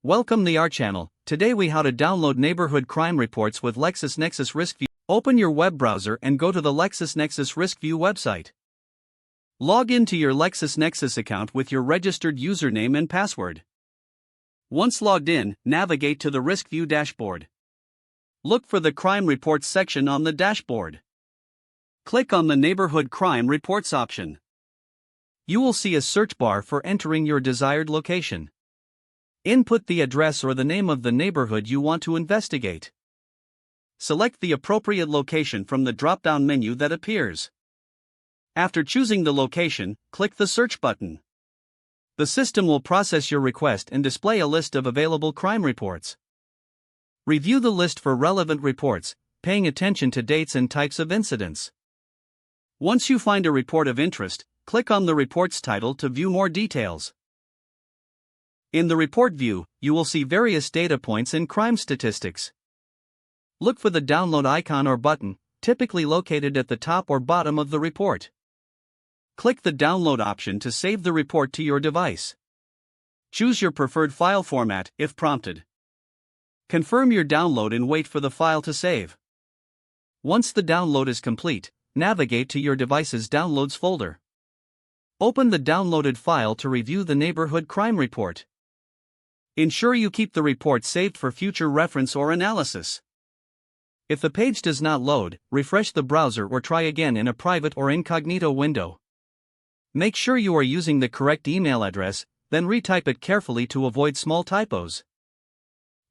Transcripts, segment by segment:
Welcome to our channel. Today we how to download neighborhood crime reports with LexisNexis RiskView. Open your web browser and go to the LexisNexis RiskView website. Log into your LexisNexis account with your registered username and password. Once logged in, navigate to the RiskView dashboard. Look for the Crime Reports section on the dashboard. Click on the Neighborhood Crime Reports option. You will see a search bar for entering your desired location. Input the address or the name of the neighborhood you want to investigate. Select the appropriate location from the drop-down menu that appears. After choosing the location, click the search button. The system will process your request and display a list of available crime reports. Review the list for relevant reports, paying attention to dates and types of incidents. Once you find a report of interest, click on the report's title to view more details. In the report view, you will see various data points and crime statistics. Look for the download icon or button, typically located at the top or bottom of the report. Click the download option to save the report to your device. Choose your preferred file format if prompted. Confirm your download and wait for the file to save. Once the download is complete, navigate to your device's Downloads folder. Open the downloaded file to review the neighborhood crime report. Ensure you keep the report saved for future reference or analysis. If the page does not load, refresh the browser or try again in a private or incognito window. Make sure you are using the correct email address, then retype it carefully to avoid small typos.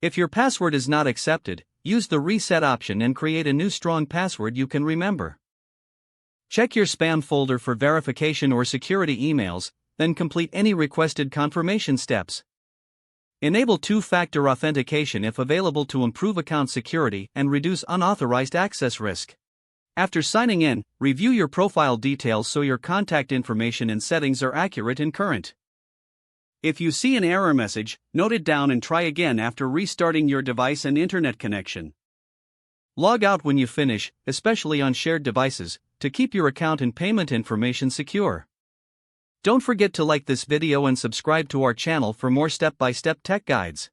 If your password is not accepted, use the reset option and create a new strong password you can remember. Check your spam folder for verification or security emails, then complete any requested confirmation steps. Enable two-factor authentication if available to improve account security and reduce unauthorized access risk. After signing in, review your profile details so your contact information and settings are accurate and current. If you see an error message, note it down and try again after restarting your device and internet connection. Log out when you finish, especially on shared devices, to keep your account and payment information secure. Don't forget to like this video and subscribe to our channel for more step-by-step tech guides.